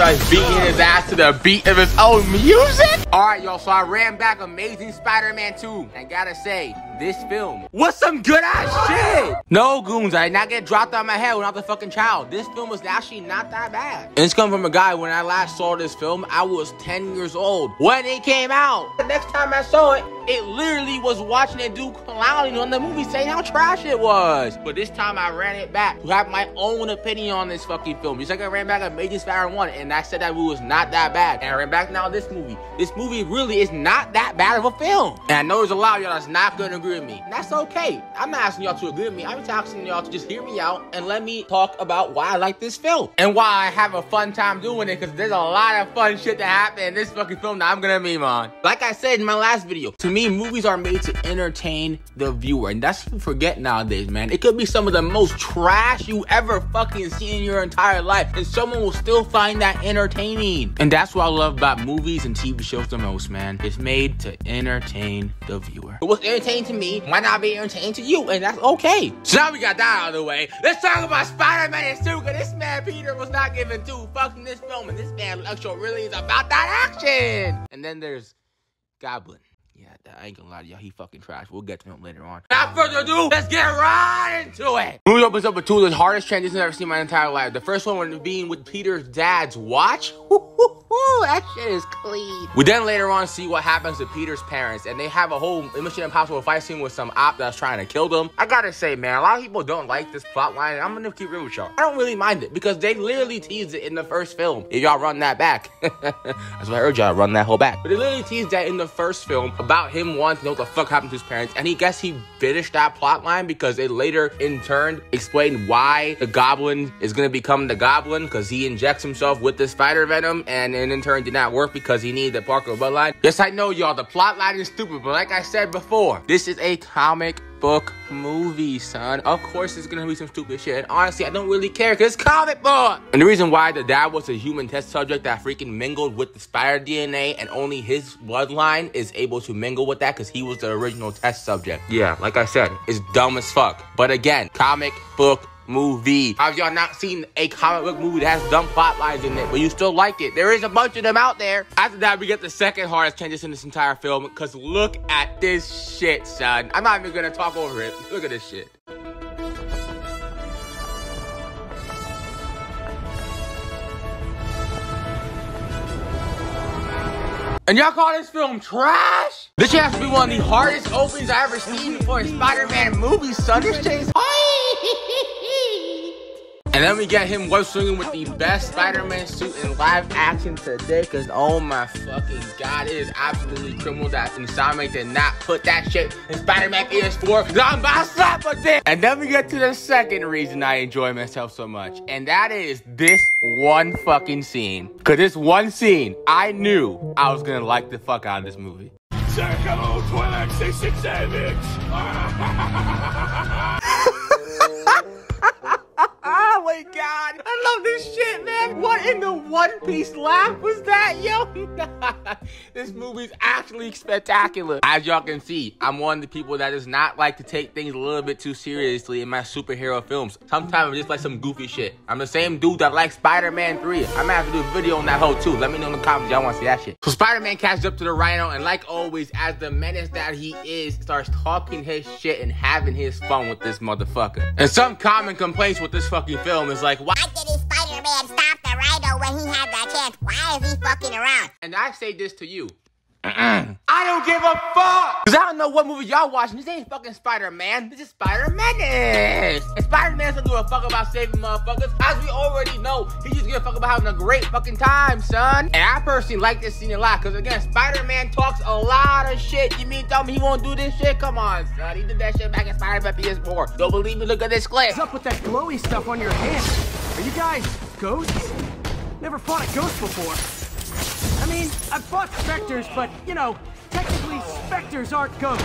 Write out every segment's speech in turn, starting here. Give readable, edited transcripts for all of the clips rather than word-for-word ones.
starts beating his ass to the beat of his own music. Alright, y'all, so I ran back Amazing Spider-Man 2. And gotta say, this film was some good ass shit. No goons, I did not get dropped on my head when I was a fucking child. This film was actually not that bad. And it's coming from a guy, when I last saw this film, I was 10 years old when it came out. The next time I saw it, it literally was watching a dude clowning on the movie saying how trash it was. But this time I ran it back to have my own opinion on this fucking film. Just like I ran back Amazing Spider-Man 1 and I said that movie was not that bad. And I ran back now this movie. This movie really is not that bad of a film. And I know there's a lot of y'all that's not gonna agree with me. And that's okay. I'm not asking y'all to agree with me. I'm just asking y'all to just hear me out and let me talk about why I like this film. And why I have a fun time doing it, because there's a lot of fun shit that happened in this fucking film that I'm gonna meme on. Like I said in my last video, to me, movies are made to entertain the viewer. And that's what we forget nowadays, man. It could be some of the most trash you ever fucking seen in your entire life, and someone will still find that entertaining. And that's what I love about movies and TV shows the most, man. It's made to entertain the viewer. It was entertaining to me, might not be entertaining to you, and that's okay. So now we got that out of the way, let's talk about Spider-Man and Suga. This man Peter was not giving two fucks in this film, and this man Electro really is about that action. And then there's Goblin. Yeah, I ain't gonna lie to y'all, he fucking trash. We'll get to him later on. Without further ado, let's get right into it. Movie opens up with two of the hardest transitions I've ever seen in my entire life. The first one being with Peter's dad's watch. That shit is clean. We then later on see what happens to Peter's parents, and they have a whole Mission Impossible fight scene with some op that's trying to kill them. I gotta say, man, a lot of people don't like this plot line, and I'm gonna keep real with y'all. I don't really mind it, because they literally teased it in the first film. If y'all run that back. That's what I heard y'all run that whole back. But they literally teased that in the first film about him wanting to know what the fuck happened to his parents, and he finished that plot line because they later, in turn, explained why the Goblin is gonna become the Goblin, because he injects himself with the spider venom, and in turn did not work because he needed the Parker bloodline. Yes, I know, y'all, the plot line is stupid, but like I said before, this is a comic book movie, son. Of course there's gonna be some stupid shit, and honestly I don't really care because it's comic book. And the reason why the dad was a human test subject that freaking mingled with the spider DNA, and only his bloodline is able to mingle with that because he was the original test subject. Yeah, like I said, it's dumb as fuck. But again, comic book movie. Have y'all not seen a comic book movie that has dumb plot lines in it, but you still like it? There is a bunch of them out there. After that, we get the second hardest transition in this entire film, because look at this shit, son. I'm not even gonna talk over it. Look at this shit. And y'all call this film trash? This shit has to be one of the hardest openings I ever seen for a Spider-Man movie, son. This shit is And then we get him web swinging with the best Spider-Man suit in live action today, because oh my fucking god, it is absolutely criminal that Insomniac did not put that shit in Spider-Man PS4. I'm about to slap a dick. And then we get to the second reason I enjoy myself so much, and that is this one fucking scene. Because this one scene, I knew I was gonna like the fuck out of this movie. Hello, Twilight 66 Oh my god, I love this shit, man. What in the One Piece laugh was that, yo? This movie's actually spectacular. As y'all can see, I'm one of the people that does not like to take things a little bit too seriously in my superhero films. Sometimes I just like some goofy shit. I'm the same dude that likes Spider-Man 3. I might have to do a video on that hoe too. Let me know in the comments y'all want to see that shit. So Spider-Man catches up to the Rhino, and like always, as the menace that he is, starts talking his shit and having his fun with this motherfucker. And some common complaints with this fucking film is like, why didn't Spider-Man stop the Rhino when he had that chance? Why is he fucking around? And I say this to you. I don't give a fuck! Cause I don't know what movie y'all watching. This ain't fucking Spider-Man. This is Spider-Menace. And Spider-Man doesn't give a fuck about saving motherfuckers. As we already know, he just give a fuck about having a great fucking time, son. And I personally like this scene a lot, cause again, Spider-Man talks a lot of shit. You mean tell me he won't do this shit? Come on, son. He did that shit back in Spider-Man PS4. Don't believe me? Look at this clip. What's up with that glowy stuff on your hand? Are you guys ghosts? Never fought a ghost before. I mean, I've fought specters, but, you know, technically specters aren't ghosts.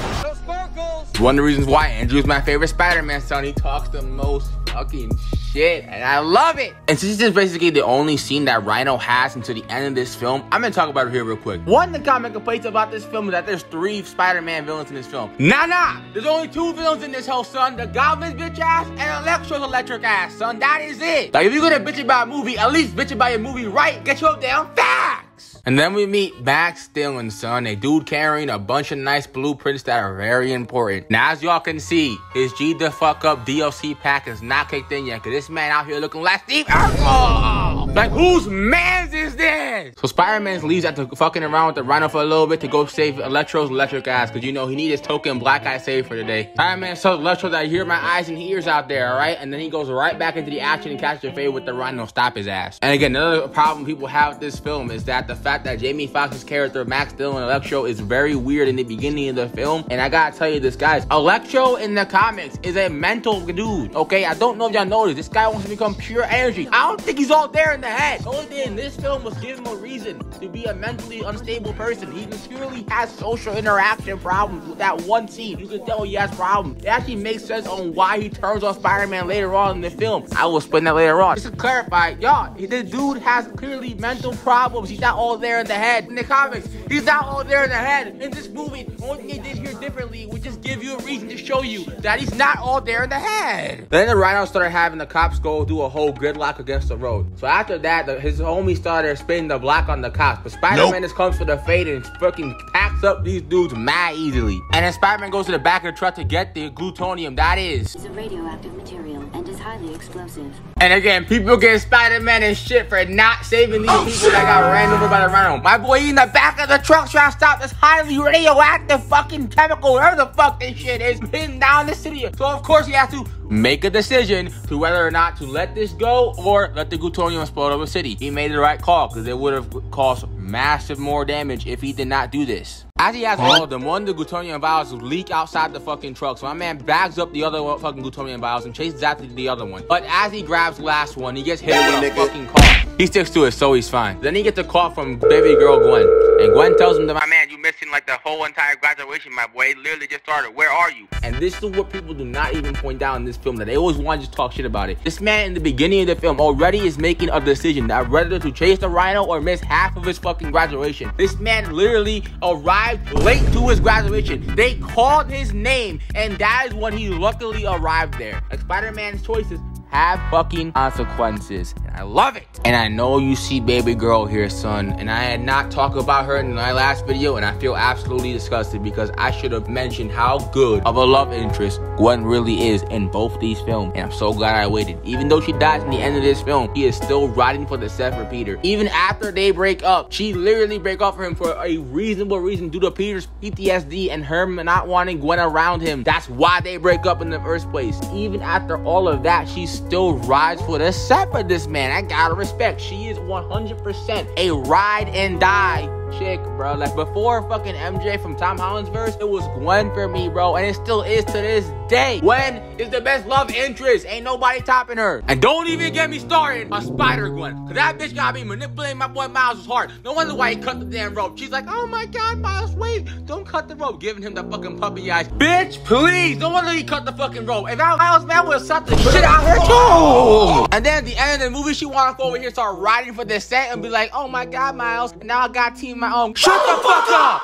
One of the reasons why Andrew's my favorite Spider-Man, son. He talks the most fucking shit, and I love it. And since this is basically the only scene that Rhino has until the end of this film, I'm gonna talk about it here real quick. One of the common complaints about this film is that there's 3 Spider-Man villains in this film. Nah, there's only 2 villains in this whole, son. The Goblin's bitch ass and Electro's electric ass, son. That is it. Like, if you're gonna bitch about a movie, at least bitch about your movie right. Get your damn facts. And then we meet Max Dillon, son, a dude carrying a bunch of nice blueprints that are very important. Now, as y'all can see, his G the fuck up DLC pack is not kicked in yet, cause this man out here looking like Steve Urkel. Like, whose mans is this? So Spider-Man leaves after fucking around with the Rhino for a little bit to go save Electro's electric ass, cause you know he needs his token black eye save for today. Spider-Man tells Electro that I hear my eyes and ears out there, alright? And then he goes right back into the action and catches a fade with the Rhino, stop his ass. And again, another problem people have with this film is that the fact that Jamie Foxx's character Max Dillon Electro is very weird in the beginning of the film. And I gotta tell you this, guys, Electro in the comics is a mental dude, okay? I don't know if y'all noticed, this guy wants to become pure energy. I don't think he's all there in the head. The only thing in this film was give him a reason to be a mentally unstable person. He purely has social interaction problems with that one scene. You can tell he has problems. It actually makes sense on why he turns on Spider-Man later on in the film. I will explain that later on. Just to clarify, y'all, this dude has clearly mental problems. He's not all there in the head. In the comics, he's not all there in the head. In this movie, the only thing they did here differently would just give you a reason to show you that he's not all there in the head. Then the Rhino started having the cops go do a whole gridlock against the road. So after that, his homie started spinning the block on the cops. But Spider-Man just comes for the fade and fucking packs up these dudes mad easily. And then Spider-Man goes to the back of the truck to get the glutonium. That is a radioactive material and is highly explosive. And again, people get Spider-Man and shit for not saving these people that got ran over by the Rhino. My boy in the back of the truck trying to stop this highly radioactive fucking chemical, whatever the fuck this shit is, hitting down the city. So of course he has to make a decision to whether or not to let this go or let the glutonium explode over the city. He made the right call because it would have caused massive more damage if he did not do this. As he has all of them, one of the glutonium vials leak outside the fucking truck. So my man bags up the other fucking glutonium vials and chases after the other one. But as he grabs the last one, he gets hit with a fucking car. He sticks to it, so he's fine. Then he gets a call from baby girl Gwen. And Gwen tells him that, my man, you missing like the whole entire graduation, my boy. It literally just started. Where are you? And this is what people do not even point out in this film, that they always want to just talk shit about it. This man in the beginning of the film already is making a decision that whether to chase the Rhino or miss half of his fucking graduation. This man literally arrived late to his graduation. They called his name, and that is when he luckily arrived there. Like, Spider-Man's choices have fucking consequences. And I love it. And I know you see baby girl here, son. And I had not talked about her in my last video, and I feel absolutely disgusted because I should have mentioned how good of a love interest Gwen really is in both these films. And I'm so glad I waited. Even though she dies in the end of this film, he is still riding for the set for Peter. Even after they break up, she literally break up for him for a reasonable reason due to Peter's PTSD and her not wanting Gwen around him. That's why they break up in the first place. Even after all of that, she still rides for the set for this man. I gotta respect. She is 100% a ride and die chick, bro. Like, before fucking MJ from Tom Holland's verse, it was Gwen for me, bro, and it still is to this day. Gwen is the best love interest. Ain't nobody topping her. And don't even get me started on Spider-Gwen, because that bitch got me manipulating my boy Miles' heart. No wonder why he cut the damn rope. She's like, oh my god, Miles, wait, don't cut the rope, giving him the fucking puppy eyes. Bitch, please, no wonder he cut the fucking rope. If I was Miles, man, would have sucked the shit out of her too. And then at the end of the movie, she wanna go over here, start riding for the set and be like, oh my god, Miles, now I got team my own. Shut the fuck up!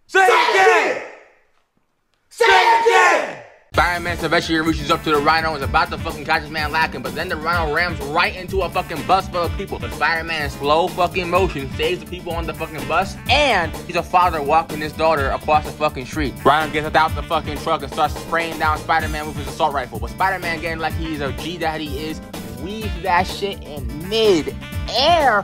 Say it again! Say it again! Spider-Man eventually reaches up to the Rhino and is about to fucking catch his man lacking, but then the Rhino rams right into a fucking bus full of people. But Spider-Man in slow fucking motion saves the people on the fucking bus, and he's a father walking his daughter across the fucking street. Rhino gets out the fucking truck and starts spraying down Spider-Man with his assault rifle. But Spider-Man, getting like he's a G that he is, weaves that shit in mid-air.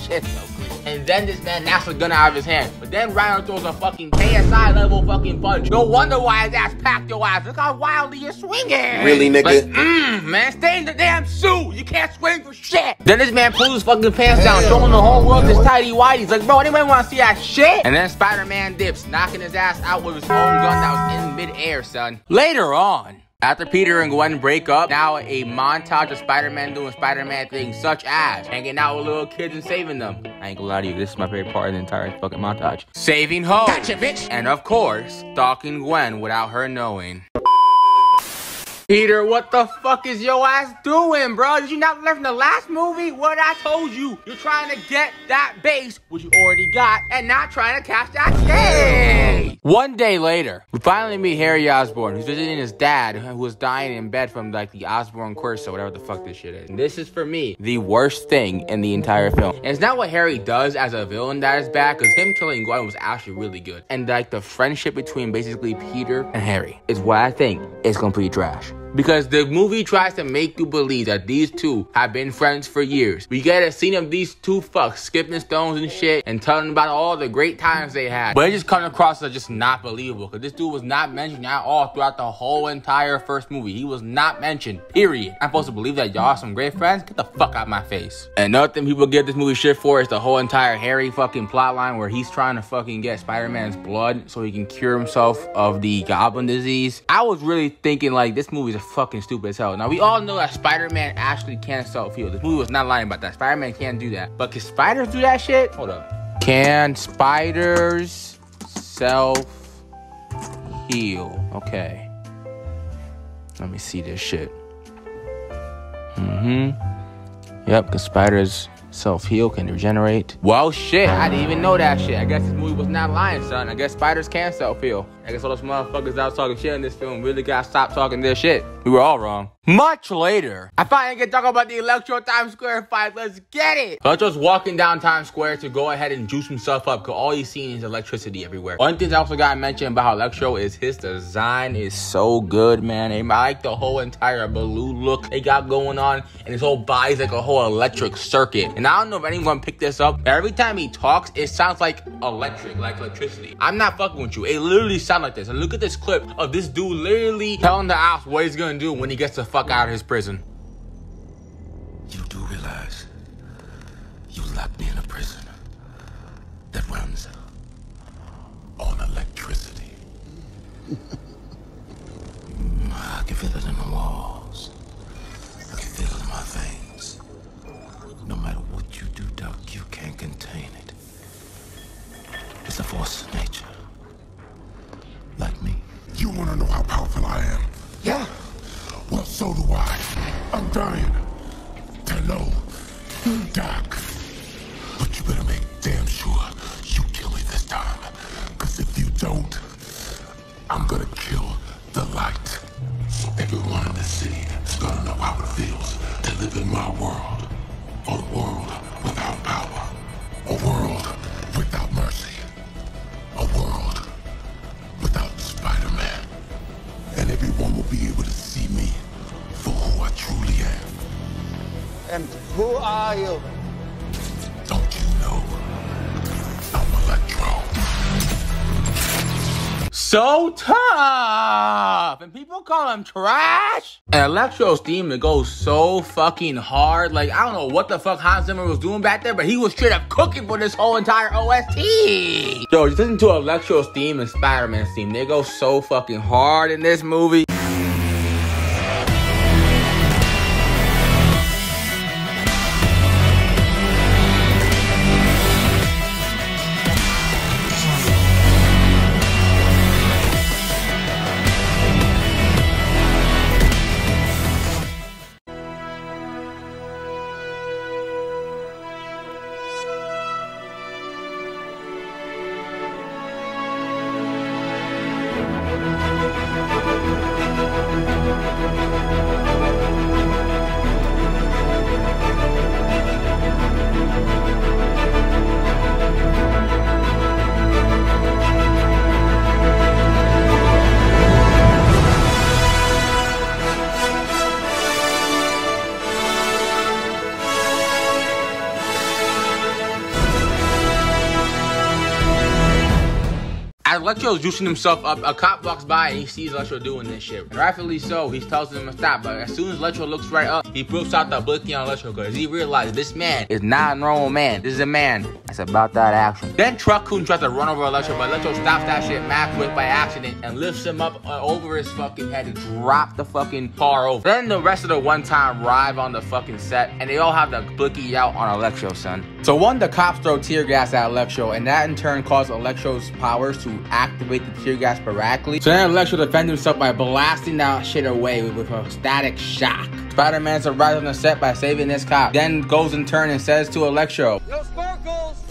Shit's so good. And then this man knocks the gun out of his hand. But then Rhino throws a fucking KSI level fucking punch. No wonder why his ass packed your ass. Look how wildly you're swinging. Really, nigga? Like, man, stay in the damn suit. You can't swing for shit. Then this man pulls his fucking pants down, showing the whole world his tighty whities. Like, bro, anybody want to see that shit? And then Spider-Man dips, knocking his ass out with his own gun that was in midair, son. Later on, after Peter and Gwen break up, now a montage of Spider-Man doing Spider-Man things such as hanging out with little kids and saving them. I ain't gonna lie to you, this is my favorite part of the entire fucking montage. Saving hoes. Gotcha, bitch. And of course, stalking Gwen without her knowing. Peter, what the fuck is your ass doing, bro? Did you not learn from the last movie? What I told you. You're trying to get that base, which you already got, and not trying to catch that case. One day later, we finally meet Harry Osborn, who's visiting his dad, who was dying in bed from like the Osborn curse or whatever the fuck this shit is. And this is, for me, the worst thing in the entire film. And it's not what Harry does as a villain that is bad, because him killing Gwen was actually really good. And like the friendship between basically Peter and Harry is what I think is complete trash. Because the movie tries to make you believe that these two have been friends for years. We get a scene of these two fucks skipping stones and shit and telling about all the great times they had. But it just comes across as just not believable. Because this dude was not mentioned at all throughout the whole entire first movie. He was not mentioned, period. I'm supposed to believe that y'all are some great friends? Get the fuck out of my face. And another thing people give this movie shit for is the whole entire Harry fucking plotline where he's trying to fucking get Spider-Man's blood so he can cure himself of the goblin disease. I was really thinking like this movie is fucking stupid as hell. Now we all know that Spider-Man actually can self-heal. This movie was not lying about that. Spider-Man can't do that. But can spiders do that shit? Hold up. Can spiders self-heal? Okay. Let me see this shit. Yep, because spiders self-heal, can regenerate. Well, shit, I didn't even know that shit. I guess this movie was not lying, son. I guess spiders can self-heal. I guess all those motherfuckers that was talking shit in this film really gotta stop talking their shit. We were all wrong. Much later, I finally get to talk about the Electro Times Square fight. Let's get it! Electro's walking down Times Square to go ahead and juice himself up because all he's seeing is electricity everywhere. One thing I also gotta mention about how Electro is his design is so good, man. I like the whole entire blue look they got going on, and his whole body's like a whole electric circuit. And I don't know if anyone picked this up, but every time he talks, it sounds like electric, like electricity. I'm not fucking with you. It literally sounds like this. And look at this clip of this dude literally telling the ops what he's gonna do when he gets the fuck out of his prison. You do realize you locked me in a prison that runs on electricity. I can feel it in the walls. I can feel it in my veins. No matter what you do, Doc, you can't contain it. It's a force of nature. Like me. You want to know how powerful I am? Yeah. Well, so do I. I'm dying. Hello, Doc. But you better make damn sure you kill me this time. Because if you don't, I'm gonna kill the light. Everyone in the city is gonna know how it feels to live in my world. A world without power. A world without mercy. A world without Spider-Man. And everyone will be able to see me for who I truly am. And who are you? Don't you know? I'm Electro. So tough! And people call him trash? And Electro's theme, it goes so fucking hard. Like, I don't know what the fuck Hans Zimmer was doing back there, but he was straight up cooking for this whole entire OST. Yo, just listen to Electro's theme and Spider-Man's theme. They go so fucking hard in this movie. As Electro's juicing himself up, a cop walks by and he sees Electro doing this shit. And rightfully so, he tells him to stop. But as soon as Electro looks right up, he whips out the blicky on Electro because he realized this man is not a normal man. This is a man that's about that action. Then Truck Coon tries to run over Electro, but Electro stops that shit mad quick by accident and lifts him up over his fucking head and drop the fucking car over. Then the rest of the one-time arrive on the fucking set and they all have the blicky out on Electro, son. So one, the cops throw tear gas at Electro and that in turn causes Electro's powers to activate the tear gas sporadically. So then Electro defends himself by blasting that shit away with a static shock. Spider-Man survives on the set by saving this cop. Then goes in turn and says to Electro, Yo, Sparkles!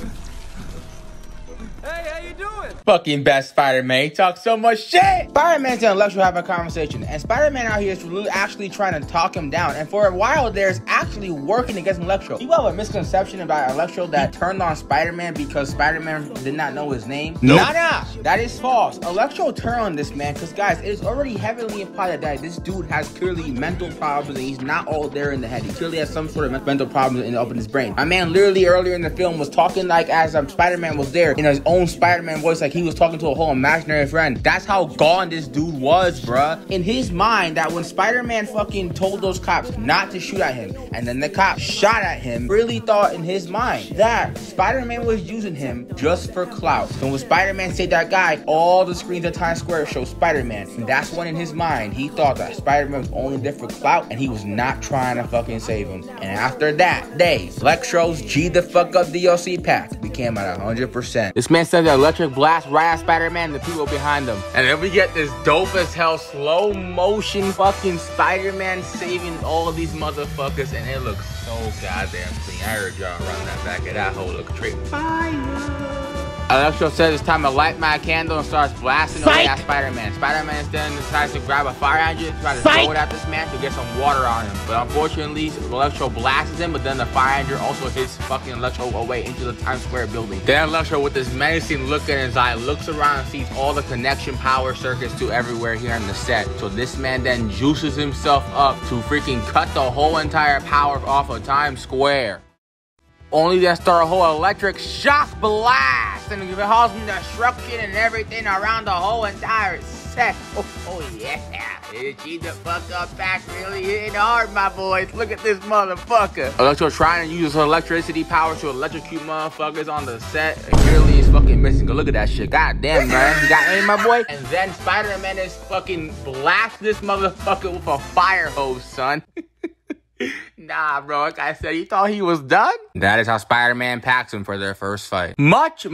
Hey, how you doing? fucking best Spider-Man. He talks so much shit. Spider-Man and Electro have a conversation, and Spider-Man out here is really actually trying to talk him down. And for a while, there's actually working against Electro. You have a misconception about Electro that turned on Spider-Man because Spider-Man did not know his name. Nope. Nah, that is false. Electro turned on this man because, guys, it is already heavily implied that this dude has clearly mental problems and he's not all there in the head. He clearly has some sort of mental problems up in his brain. My man literally earlier in the film was talking like as Spider-Man was there in his own Spider-Man voice, like he was talking to a whole imaginary friend. That's how gone this dude was, bruh. In his mind, that when Spider-Man fucking told those cops not to shoot at him, and then the cops shot at him, really thought in his mind that Spider-Man was using him just for clout. So when Spider-Man saved that guy, all the screens at Times Square show Spider-Man. And that's when in his mind, he thought that Spider-Man was only there for clout, and he was not trying to fucking save him. And after that day, Electro's G the fuck up DLC pack became at 100%. This man said the electric blast right at Spider-Man and the people behind him. And then we get this dope as hell slow motion fucking Spider-Man saving all of these motherfuckers, and it looks so goddamn clean. I heard y'all run that back at that whole look straight fire. Electro says it's time to light my candle and starts blasting away at Spider-Man. Spider-Man then decides to grab a fire hydrant, try to throw it at this man to get some water on him. But unfortunately, Electro blasts him, but then the fire hydrant also hits fucking Electro away into the Times Square building. Then Electro, with this menacing look in his eye, looks around and sees all the connection power circuits to everywhere here on the set. So this man then juices himself up to freaking cut the whole entire power off of Times Square. Only to start a whole electric shock blast and causing destruction and everything around the whole entire set. Oh yeah, G the fuck up back really hitting hard, my boys. Look at this motherfucker. Electro trying to use his electricity power to electrocute motherfuckers on the set, and clearly he's fucking missing. Go look at that shit. God damn, man. You got aim, my boy? And then Spider-Man is fucking blast this motherfucker with a fire hose, son. Nah, bro, like I said, you thought he was done? That is how Spider-Man packs him for their first fight. Much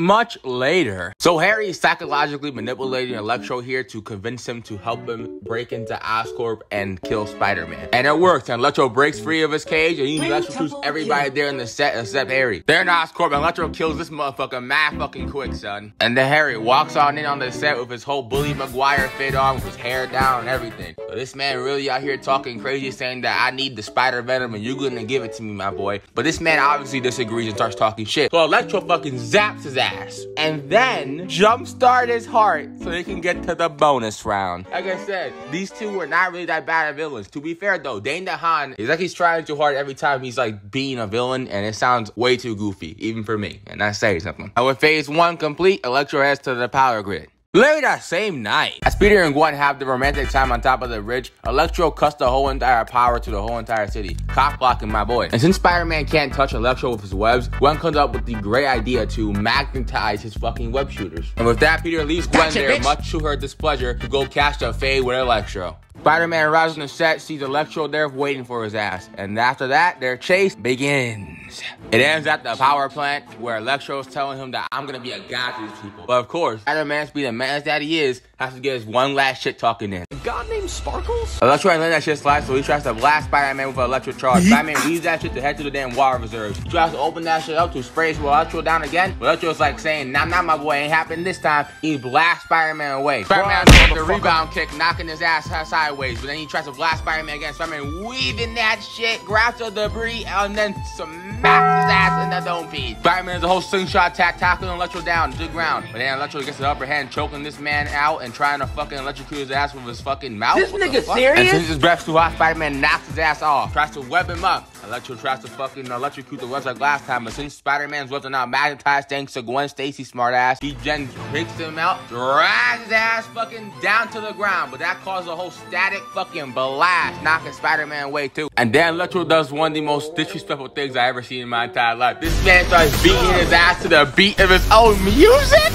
later. So Harry is psychologically manipulating Electro here to convince him to help him break into Oscorp and kill Spider-Man. And it works, and Electro breaks free of his cage, and he electrocutes everybody there in the set except Harry. They're in Oscorp, and Electro kills this motherfucker mad fucking quick, son. And then Harry walks on in on the set with his whole Bully Maguire fit on, with his hair down and everything. So this man really out here talking crazy, saying that I need the Spider Venom and you're gonna give it to me, my boy. But this man obviously disagrees and starts talking shit. So Electro fucking zaps his ass and then jumpstart his heart so they can get to the bonus round. Like I said, these two were not really that bad of villains. To be fair though, Dane DeHaan is like he's trying too hard every time he's like being a villain, and it sounds way too goofy, even for me. And that's saying something. And with phase 1 complete, Electro heads to the power grid. Later that same night, as Peter and Gwen have the romantic time on top of the ridge, Electro cuts the whole entire power to the whole entire city, cock blocking my boy. And since Spider-Man can't touch Electro with his webs, Gwen comes up with the great idea to magnetize his fucking web shooters. And with that, Peter leaves Gwen there, much to her displeasure, to go catch the Fade with Electro. Spider-Man arrives on the set, sees Electro there waiting for his ass. And after that, their chase begins. It ends at the power plant where Electro is telling him that I'm gonna be a god to these people. But of course, Spider-Man, being the man that he is, has to get his one last shit talking in. A god named Sparkles? Electro ain't letting that shit slide, so he tries to blast Spider-Man with an electric charge. Spider-Man leaves that shit to head to the damn water reserves. He tries to open that shit up to spray his Electro down again. But Electro's like saying, nah, my boy, ain't happening this time. He blasts Spider-Man away. Spider-Man takes the rebound kick, knocking his ass sideways. But then he tries to blast Spider-Man again. Spider-Man weaving that shit, grabs the debris, and then smacks his ass in the dome piece. Spider-Man does a whole slingshot attack, tackling Electro down to the ground. But then Electro gets the upper hand, choking this man out and trying to fucking electrocute his ass with his fucking mouth. This nigga serious? And since his breath's too hot, Spider-Man knocks his ass off. Tries to web him up. Electro tries to fucking electrocute the webs like last time, but since Spider-Man's webs are now magnetized thanks to Gwen Stacy smart ass, he then picks him out, drags his ass fucking down to the ground. But that caused a whole static fucking blast, knocking Spider-Man away too. And then Electro does one of the most disrespectful things I ever seen in my entire life. This man starts beating his ass to the beat of his own music.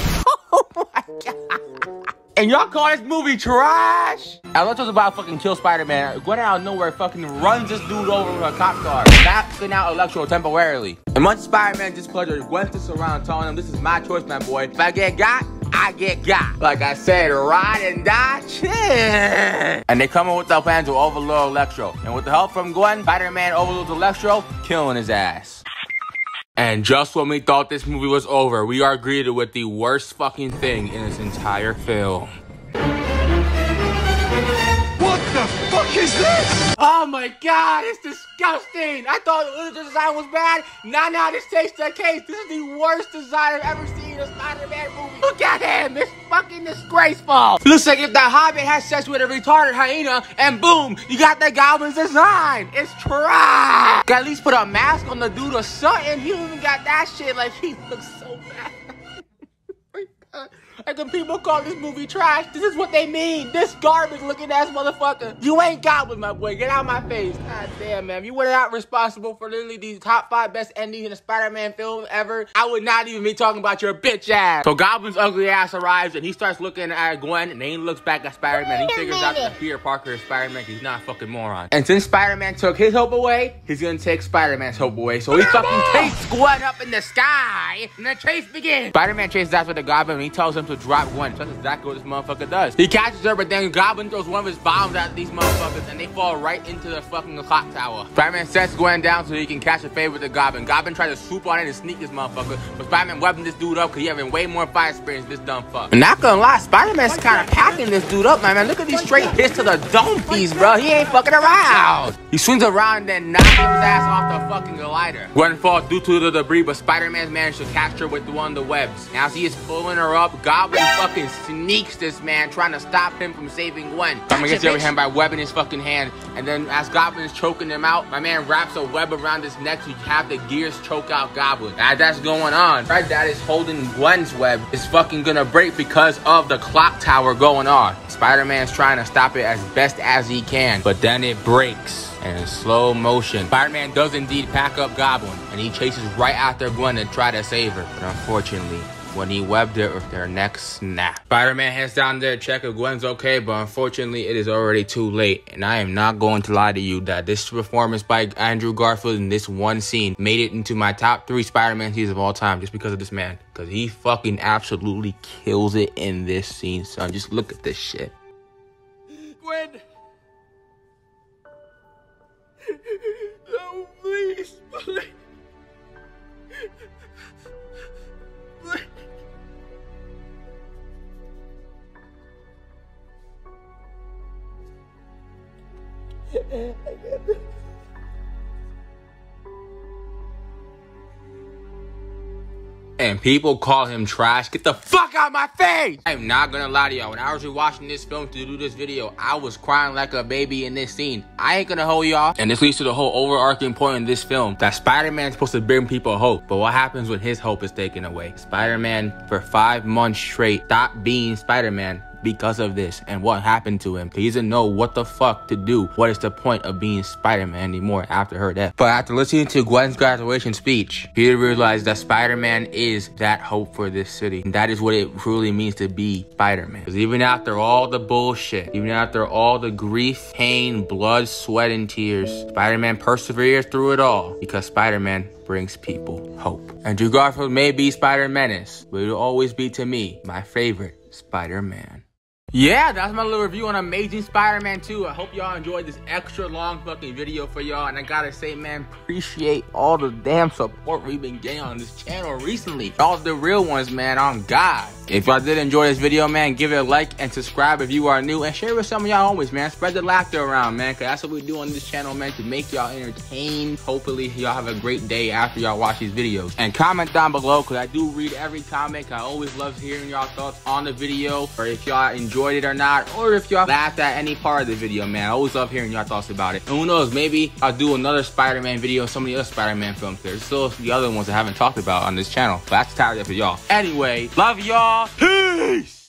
Oh my god. And y'all call this movie trash? Electro's about to fucking kill Spider-Man. Gwen out of nowhere fucking runs this dude over with a cop car, knocking out Electro temporarily. And once Spider-Man displeasure, Gwen sits around telling him, this is my choice, my boy. If I get got, I get got. Like I said, ride and die, shit. And they come in with their plan to overload Electro. And with the help from Gwen, Spider-Man overloads Electro, killing his ass. And just when we thought this movie was over, we are greeted with the worst fucking thing in this entire film. What the fuck is this? Oh my god, it's disgusting! I thought the design was bad. Nah, this takes the case. This is the worst design I've ever seen in a Spider-Man movie. Look at him! It's fucking disgraceful! Looks like if the Hobbit has sex with a retarded hyena, and boom, you got the Goblin's design! It's trash! Gotta at least put a mask on the dude or something. He even got that shit, like he looks so bad. Like when people call this movie trash, this is what they mean. This garbage looking ass motherfucker. You ain't Goblin, my boy. Get out of my face. God damn, man. If you were not responsible for literally the top 5 best endings in a Spider-Man film ever, I would not even be talking about your bitch ass. So Goblin's ugly ass arrives and he starts looking at Gwen and then he looks back at Spider-Man. He figures out that Peter Parker is Spider-Man because he's not a fucking moron. And since Spider-Man took his hope away, he's gonna take Spider-Man's hope away. So he fucking takes Gwen up in the sky and the chase begins. Spider-Man chases after the Goblin and he tells him to drop Gwen. That's exactly what this motherfucker does. He catches her, but then Goblin throws one of his bombs at these motherfuckers and they fall right into the fucking clock tower. Spider-Man sets Gwen down so he can catch a fade with the Goblin. Goblin tries to swoop on it and sneak this motherfucker, but Spider-Man webbing this dude up because he having way more fire experience than this dumb fuck. And not gonna lie, Spider-Man's kind of packing this dude up, man. Look at these straight hits to the dome piece, bro. He ain't fucking around. He swings around and then knocks his ass off the fucking glider. Gwen falls due to the debris, but Spider-Man's managed to catch her with one of the webs. Now as he is pulling her up, Goblin fucking sneaks this man, trying to stop him from saving Gwen. Goblin gets over him by webbing his fucking hand, and then as Goblin is choking him out, my man wraps a web around his neck to have the gears choke out Goblin. As that's going on, Fred that is holding Gwen's web is fucking gonna break because of the clock tower going on. Spider-Man's trying to stop it as best as he can, but then it breaks. And in slow motion, Spider-Man does indeed pack up Goblin, and he chases right after Gwen to try to save her. But unfortunately, when he webbed her, their neck snapped. Spider-Man heads down there to check if Gwen's okay, but unfortunately, it is already too late. And I am not going to lie to you that this performance by Andrew Garfield in this one scene made it into my top 3 Spider-Man scenes of all time just because of this man. Because he fucking absolutely kills it in this scene, son. Just look at this shit. Gwen! No, please, please. And people call him trash. Get the fuck out of my face! I'm not gonna lie to y'all. When I was rewatching this film to do this video, I was crying like a baby in this scene. I ain't gonna hold y'all. And this leads to the whole overarching point in this film, that Spider-Man's supposed to bring people hope. But what happens when his hope is taken away? Spider-Man, for 5 months straight, stopped being Spider-Man because of this. And what happened to him? He doesn't know what the fuck to do. What is the point of being Spider-Man anymore after her death? But after listening to Gwen's graduation speech, Peter realized that Spider-Man is that hope for this city. And that is what it truly means to be Spider-Man. Because even after all the bullshit, even after all the grief, pain, blood, sweat, and tears, Spider-Man perseveres through it all because Spider-Man brings people hope. Andrew Garfield may be Spider-Menace, but it'll always be, to me, my favorite Spider-Man. Yeah, that's my little review on Amazing Spider-Man 2. I hope y'all enjoyed this extra long fucking video for y'all. And I gotta say, man, appreciate all the damn support we've been getting on this channel recently. Y'all the real ones, man, on God. If y'all did enjoy this video, man, give it a like and subscribe if you are new. And share with some of y'all homies, man. Spread the laughter around, man, because that's what we do on this channel, man, to make y'all entertained. Hopefully, y'all have a great day after y'all watch these videos. And comment down below, because I do read every comment. I always love hearing y'all thoughts on the video, or if y'all enjoyed it or not, or if y'all laughed at any part of the video, man. I always love hearing y'all thoughts about it. And who knows, maybe I'll do another Spider-Man video, some of the other Spider-Man films. There's still the other ones I haven't talked about on this channel, but that's tired of it, y'all. Anyway, love y'all. Peace!